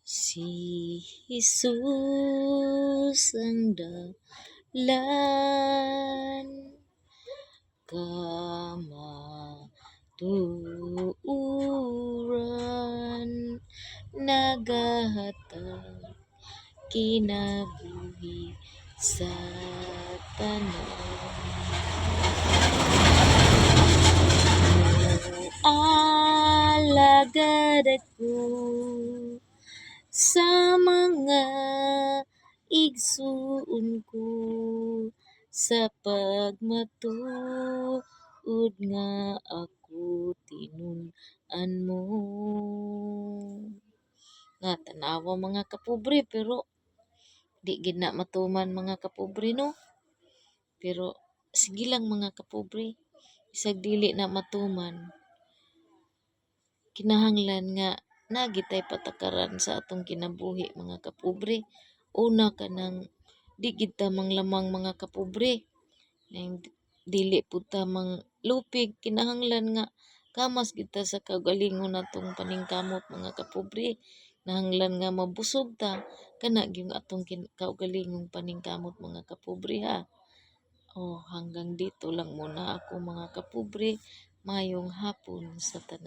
Si Jesus ang dalan, kamatuoran, nagahatag kinabuhi sa tanan. Alagad ako sa mga igsuon ko sa pagmatuod nga ako tinun-an mo. Nga tanawa mga kapobre pero di gid na matuman mga kapobre no. Pero sige lang mga kapobre, isag dili na matuman. Kinahanglan nga nagitay patakaran sa atong kinabuhi mga kapobre. Una kanang di gid ta manglamang mga kapobre. Dili pud ta manglupig, kinahanglan nga kamas gid ta sa kaugalingon natong paningkamot mga kapobre. Kinahanglan nga mabusog ta kana gyud atong kaugalingong paningkamot mga kapobre ha. Hanggang dito lang muna ako mga kapobre. Mayong hapon sa tanan.